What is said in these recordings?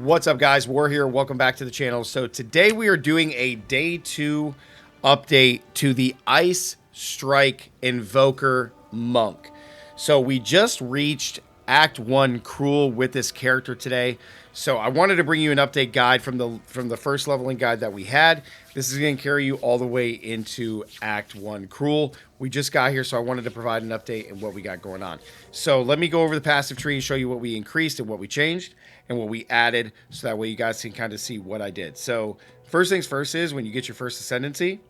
What's up, guys? War here. Welcome back to the channel. So today we are doing a day 2 update to the Ice Strike Invoker Monk. So we just reached Act 1 Cruel with this character today. So I wanted to bring you an update guide from the first leveling guide that we had. This is going to carry you all the way into Act 1 Cruel. We just got here, so I wanted to provide an update and what we got going on. So let me go over the passive tree and show you what we increased and what we changed and what we added, so that way you guys can kind of see what I did. So first things first is when you get your first ascendancy,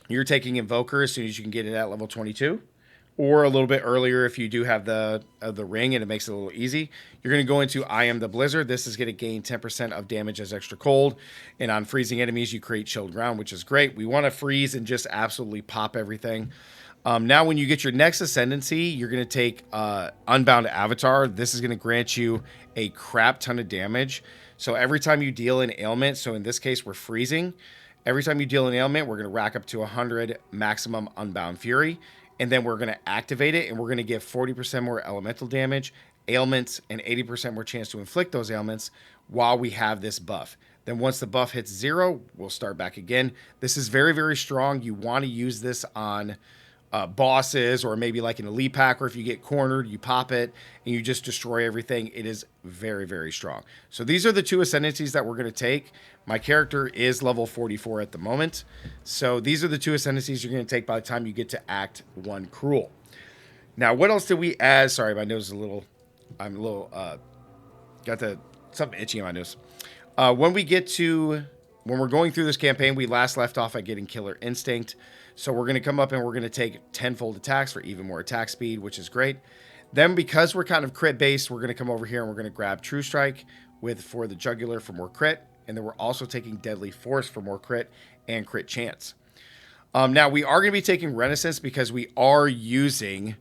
you're taking Invoker as soon as you can get it at level 22. Or a little bit earlier if you do have the ring and it makes it a little easy. You're going to go into I Am the Blizzard. This is going to gain 10% of damage as extra cold. And on freezing enemies, you create chilled ground, which is great. We want to freeze and just absolutely pop everything. Now, when you get your next ascendancy, you're going to take Unbound Avatar. This is going to grant you a crap ton of damage. So every time you deal an ailment, so in this case, we're freezing. Every time you deal an ailment, we're going to rack up to 100 maximum Unbound Fury. And then we're going to activate it, and we're going to give 40% more elemental damage, ailments, and 80% more chance to inflict those ailments while we have this buff. Then once the buff hits 0, we'll start back again. This is very, very strong. You want to use this on bosses, or maybe like an elite pack, or if you get cornered, you pop it and you just destroy everything. It is very, very strong. So these are the two ascendancies that we're going to take. My character is level 44 at the moment. So these are the two ascendancies you're going to take by the time you get to Act 1 Cruel. Now, what else did we add? Sorry, my nose is a little, got something itchy on my nose. When we're going through this campaign, we last left off at getting Killer Instinct. So we're going to come up and we're going to take tenfold attacks for even more attack speed, which is great. Then because we're kind of crit based, we're going to come over here and we're going to grab True Strike for the Jugular for more crit. And then we're also taking Deadly Force for more crit and crit chance. Now we are going to be taking Renaissance because we are using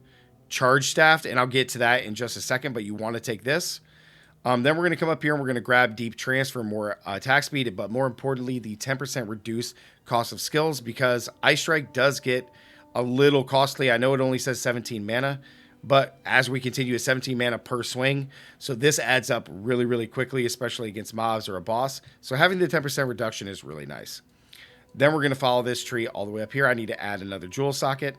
Charge Staff, and I'll get to that in just a second, but you want to take this. Then we're going to come up here and we're going to grab Deep Trance for more attack speed, but more importantly, the 10% reduced cost of skills, because Ice Strike does get a little costly. I know it only says 17 mana, but as we continue at 17 mana per swing, so this adds up really, really quickly, especially against mobs or a boss. So having the 10% reduction is really nice. Then we're going to follow this tree all the way up here. I need to add another jewel socket.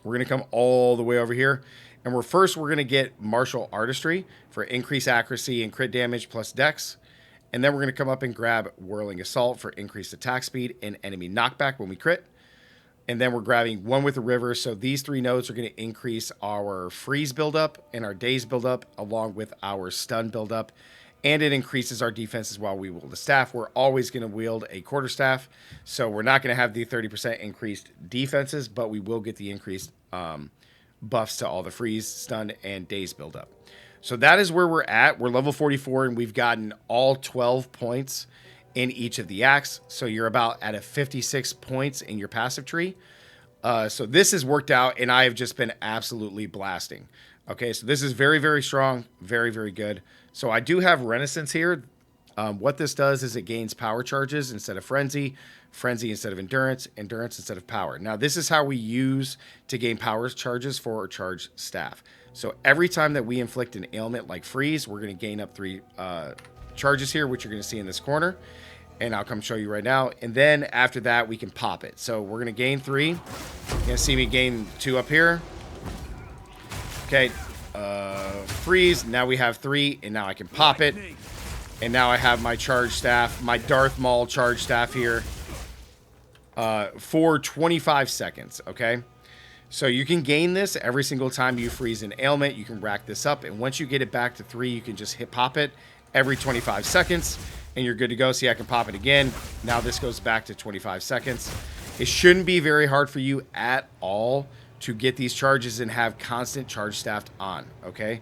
We're going to come all the way over here. And we're going to get Martial Artistry for increased accuracy and crit damage plus dex. And then we're going to come up and grab Whirling Assault for increased attack speed and enemy knockback when we crit. And then we're grabbing one with the river. So these three nodes are going to increase our freeze buildup and our daze buildup, along with our stun buildup. And it increases our defenses while we wield the staff. We're always going to wield a quarterstaff. So we're not going to have the 30% increased defenses, but we will get the increased buffs to all the freeze, stun, and daze buildup. So that is where we're at. We're level 44, and we've gotten all 12 points in each of the acts. So you're about at a 56 points in your passive tree. So this has worked out, and I have just been absolutely blasting. Okay, so this is very, very strong, very, very good. So I do have Renaissance here. What this does is it gains power charges instead of frenzy, frenzy instead of endurance, endurance instead of power. Now, this is how we use to gain power charges for our charge staff. So every time that we inflict an ailment like freeze, we're going to gain up 3 charges here, which you're going to see in this corner. And I'll come show you right now. And then after that, we can pop it. So we're going to gain 3. You're going to see me gain 2 up here. Okay, freeze. Now we have 3, and now I can pop it. And now I have my charge staff, my Darth Maul charge staff here for 25 seconds, okay? So you can gain this every single time you freeze an ailment. You can rack this up, and once you get it back to 3, you can just pop it every 25 seconds, and you're good to go. See, I can pop it again. Now this goes back to 25 seconds. It shouldn't be very hard for you at all to get these charges and have constant charge staff on, okay?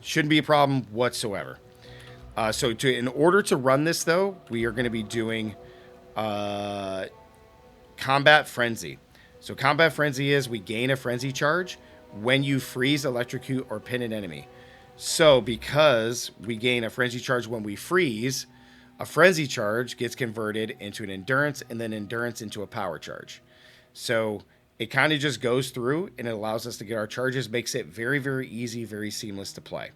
Shouldn't be a problem whatsoever. In order to run this, though, we are going to be doing Combat Frenzy. So Combat Frenzy is we gain a frenzy charge when you freeze, electrocute, or pin an enemy. So because we gain a frenzy charge when we freeze, a frenzy charge gets converted into an endurance, and then endurance into a power charge. So it kind of just goes through, and it allows us to get our charges, makes it very, very easy, very seamless to play.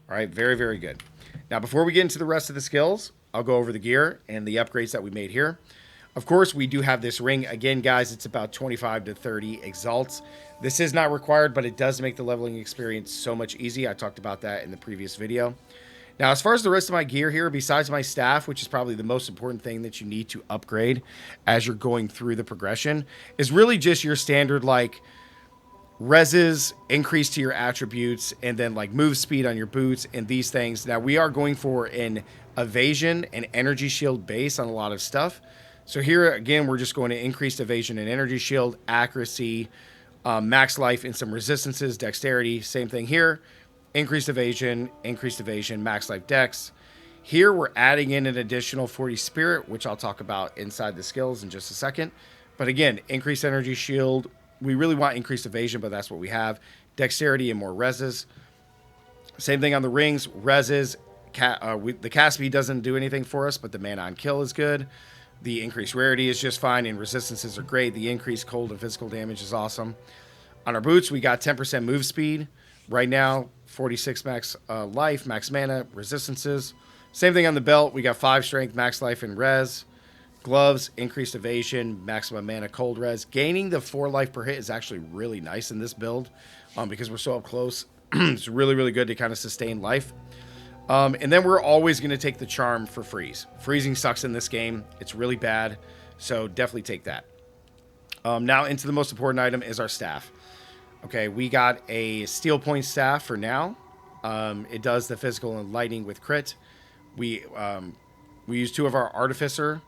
All right, very, very good. Now, before we get into the rest of the skills, I'll go over the gear and the upgrades that we made here. Of course, we do have this ring. Again, guys, it's about 25 to 30 exalts. This is not required, but it does make the leveling experience so much easier. I talked about that in the previous video. Now, as far as the rest of my gear here, besides my staff, which is probably the most important thing that you need to upgrade as you're going through the progression, is really just your standard, like, reses, increase to your attributes, and then, like, move speed on your boots and these things. Now, we are going for an evasion and energy shield base on a lot of stuff. So here, again, we're just going to increase evasion and energy shield, accuracy, max life, and some resistances, dexterity. Same thing here. Increased evasion, max life dex. Here we're adding in an additional 40 spirit, which I'll talk about inside the skills in just a second. But again, increased energy shield. We really want increased evasion, but that's what we have. Dexterity and more reses. Same thing on the rings. Reses. The cast speed doesn't do anything for us, but the mana on kill is good. The increased rarity is just fine, and resistances are great. The increased cold and physical damage is awesome. On our boots, we got 10% move speed. Right now, 46 max life, max mana, resistances. Same thing on the belt. We got 5 strength, max life, and res. Gloves, increased evasion, maximum mana, cold res. Gaining the 4 life per hit is actually really nice in this build because we're so up close. It's really, really good to kind of sustain life. And then we're always going to take the charm for freeze. Freezing sucks in this game. It's really bad. So definitely take that. Now into the most important item is our staff. Okay, we got a steel point staff for now. It does the physical and lightning with crit. We use 2 of our artificer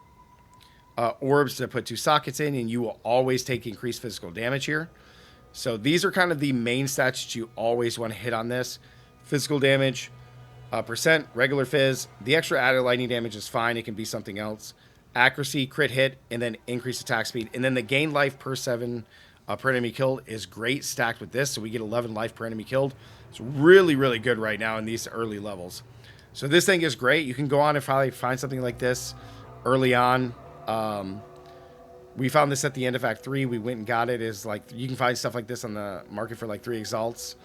orbs to put 2 sockets in, and you will always take increased physical damage here. So these are kind of the main stats that you always want to hit on this. Physical damage, percent, regular fizz. The extra added lightning damage is fine. It can be something else. Accuracy, crit hit, and then increased attack speed. And then the gain life per 7 per enemy killed is great stacked with this. So we get 11 life per enemy killed. It's really, really good right now in these early levels. So this thing is great. You can go on and probably find something like this early on. We found this at the end of Act 3. We went and got it. Is like you can find stuff like this on the market for like 3 exalts.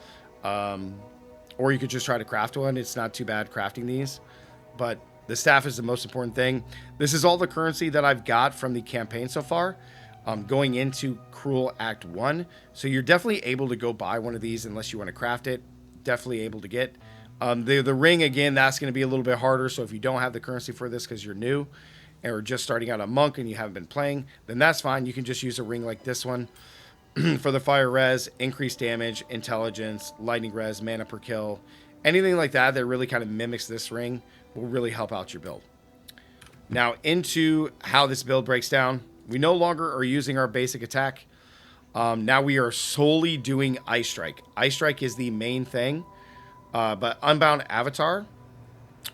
Or you could just try to craft one. It's not too bad crafting these. But the staff is the most important thing. This is all the currency that I've got from the campaign so far. Going into Cruel Act 1. So you're definitely able to go buy one of these unless you want to craft it. Definitely able to get. The ring, again, that's going to be a little bit harder. So if you don't have the currency for this because you're new or just starting out a monk and you haven't been playing, then that's fine. You can just use a ring like this one. For the fire res, increased damage, intelligence, lightning res, mana per kill. Anything like that that really kind of mimics this ring will really help out your build. Now into how this build breaks down. We no longer are using our basic attack. Now we are solely doing Ice Strike. Ice Strike is the main thing. But Unbound Avatar,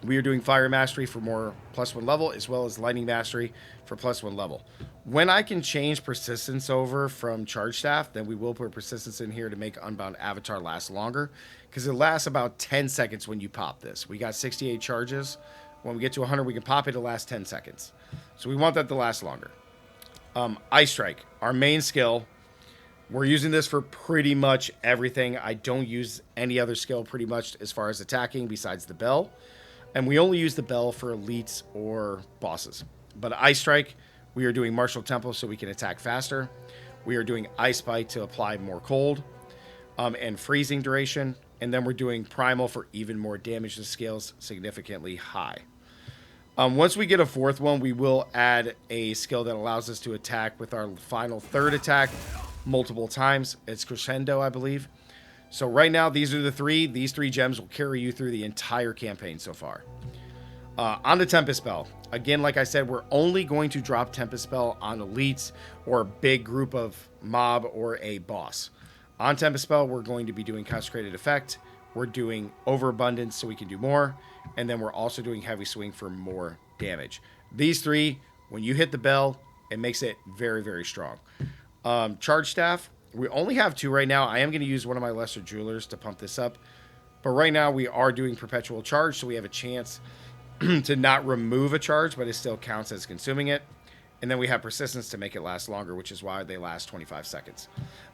we are doing Fire Mastery for more +1 level, as well as Lightning Mastery for +1 level. When I can change Persistence over from Charge Staff, then we will put Persistence in here to make Unbound Avatar last longer, because it lasts about 10 seconds when you pop this. We got 68 charges. When we get to 100, we can pop it to last 10 seconds. So we want that to last longer. Ice Strike, our main skill. We're using this for pretty much everything. I don't use any other skill pretty much as far as attacking besides the bell. And we only use the bell for elites or bosses. But Ice Strike, we are doing Martial Tempo so we can attack faster. We are doing Ice Bite to apply more cold and freezing duration. And then we're doing Primal for even more damage. The scale's significantly high. Once we get a 4th one, we will add a skill that allows us to attack with our final 3rd attack multiple times. It's Crescendo, I believe. So right now, these are the 3. These 3 gems will carry you through the entire campaign so far. On the Tempest Spell. Again, like I said, we're only going to drop Tempest Spell on elites or a big group of mob or a boss. On Tempest Spell, we're going to be doing Consecrated Effect. We're doing Overabundance so we can do more. And then we're also doing Heavy Swing for more damage. These 3, when you hit the bell, it makes it very, very strong. Charge Staff, we only have 2 right now. I am going to use one of my Lesser Jewelers to pump this up. But right now we are doing Perpetual Charge, so we have a chance to not remove a charge, but it still counts as consuming it. And then we have Persistence to make it last longer, which is why they last 25 seconds.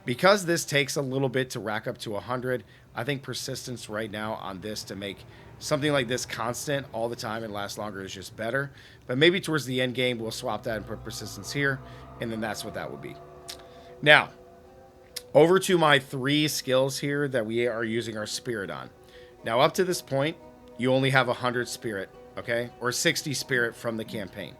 Because this takes a little bit to rack up to 100, I think Persistence right now on this to make Something like this constant all the time and lasts longer is just better. But maybe towards the end game, we'll swap that and put persistence here, and then that's what that would be. Now, over to my 3 skills here that we are using our spirit on. Now, up to this point, you only have 100 spirit, okay? Or 60 spirit from the campaign.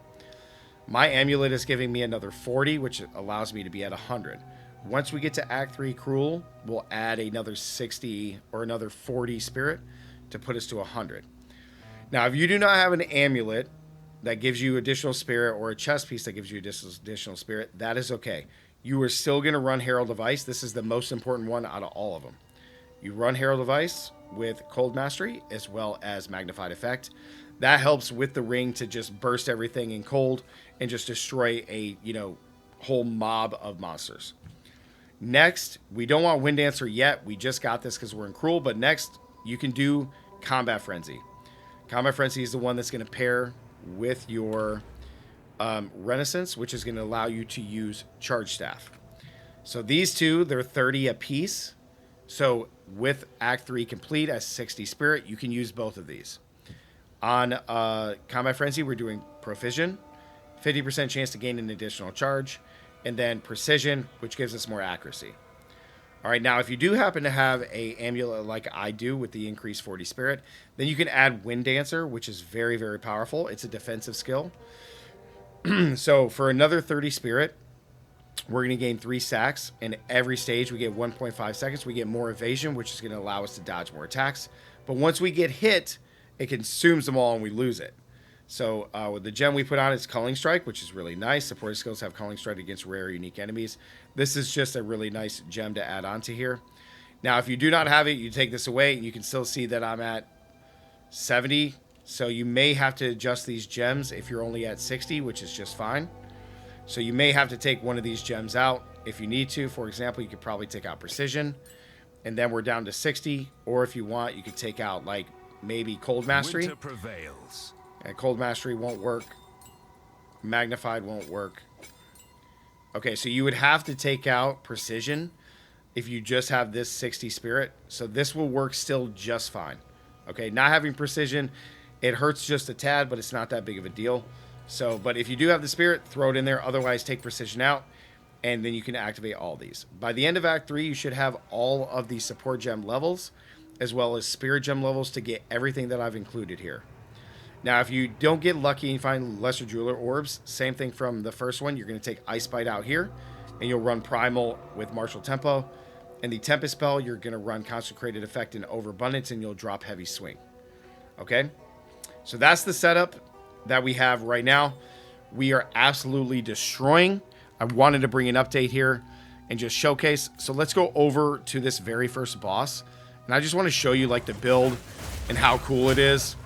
My amulet is giving me another 40, which allows me to be at 100. Once we get to Act 3 Cruel, we'll add another 60 or another 40 spirit to put us to 100. Now, if you do not have an amulet that gives you additional spirit or a chest piece that gives you additional spirit, that is okay. You are still going to run Herald of Ice. This is the most important one out of all of them. You run Herald of Ice with Cold Mastery as well as Magnified Effect. That helps with the ring to just burst everything in cold and just destroy a, whole mob of monsters. Next, we don't want Wind Dancer yet. We just got this because we're in Cruel, but next you can do Combat Frenzy. Combat Frenzy is the one that's going to pair with your Renaissance, which is going to allow you to use Charge Staff. So these two, they're 30 apiece. So with Act 3 complete as 60 spirit, you can use both of these. On Combat Frenzy, we're doing Proficision, 50% chance to gain an additional charge, and then Precision, which gives us more accuracy. All right, now if you do happen to have a amulet like I do with the increased 40 spirit, then you can add Wind Dancer, which is very, very powerful. It's a defensive skill. So for another 30 spirit, we're going to gain 3 stacks, and every stage we get 1.5 seconds. We get more evasion, which is going to allow us to dodge more attacks. But once we get hit, it consumes them all and we lose it. So with the gem we put on, it's Culling Strike, which is really nice. Supporting skills have Culling Strike against rare, unique enemies. This is just a really nice gem to add on to here. Now, if you do not have it, you take this away, and you can still see that I'm at 70. So you may have to adjust these gems if you're only at 60, which is just fine. So you may have to take one of these gems out if you need to. For example, you could probably take out Precision, and then we're down to 60. Or if you want, you could take out, like, maybe Cold Mastery. Winter prevails. And Cold Mastery won't work. Magnified won't work. Okay, so you would have to take out Precision if you just have this 60 spirit. So this will work still just fine. Okay, not having Precision, it hurts just a tad, but it's not that big of a deal. So, but if you do have the spirit, throw it in there. Otherwise, take Precision out, and then you can activate all these. By the end of Act 3, you should have all of the support gem levels, as well as spirit gem levels to get everything that I've included here. Now, if you don't get lucky and find Lesser Jeweler Orbs, same thing from the first one. You're going to take Ice Bite out here, and you'll run Primal with Martial Tempo. And the Tempest spell, you're going to run Consecrated Effect in Overabundance, and you'll drop Heavy Swing. Okay? So that's the setup that we have right now. We are absolutely destroying. I wanted to bring an update here and just showcase. So let's go over to this very first boss. And I just want to show you, like, the build and how cool it is.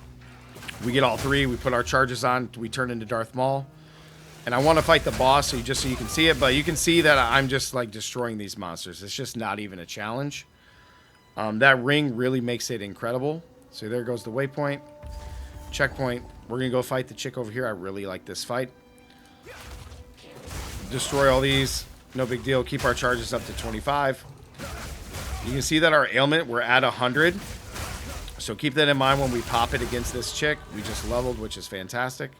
We get all 3. We put our charges on. We turn into Darth Maul. And I want to fight the boss so you can see it. But you can see that I'm just, like, destroying these monsters. It's just not even a challenge. That ring really makes it incredible. So there goes the waypoint. Checkpoint. We're going to go fight the chick over here. I really like this fight. Destroy all these. No big deal. Keep our charges up to 25. You can see that our ailment, we're at 100. So keep that in mind when we pop it against this chick. We just leveled, which is fantastic.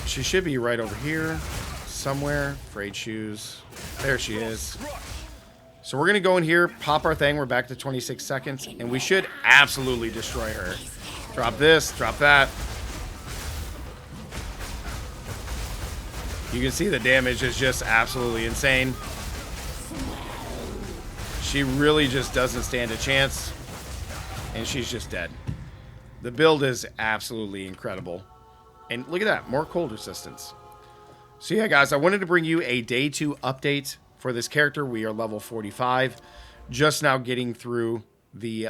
She should be right over here somewhere. Frayed shoes. There she is. So we're going to go in here, pop our thing. We're back to 26 seconds. And we should absolutely destroy her. Drop this, drop that. You can see the damage is just absolutely insane. She really just doesn't stand a chance. And she's just dead. The build is absolutely incredible. And look at that, more cold resistance. So yeah, guys, I wanted to bring you a day 2 update for this character. We are level 45. Just now getting through the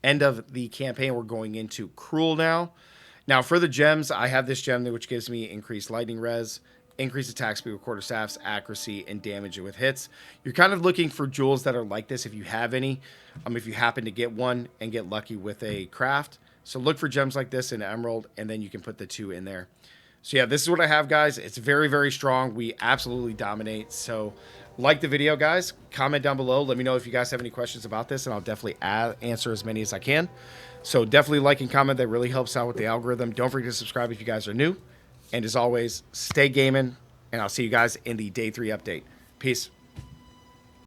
end of the campaign. We're going into Cruel now. Now, for the gems, I have this gem which gives me increased lightning res, increased attack speed with quarterstaffs, accuracy, and damage with hits. You're kind of looking for jewels that are like this if you have any. If you happen to get one and get lucky with a craft. So look for gems like this in Emerald, and then you can put the 2 in there. So yeah, this is what I have, guys. It's very, very strong. We absolutely dominate. So like the video, guys. Comment down below. Let me know if you guys have any questions about this, and I'll definitely answer as many as I can. So definitely like and comment. That really helps out with the algorithm. Don't forget to subscribe if you guys are new. And as always, stay gaming, and I'll see you guys in the day 3 update. Peace.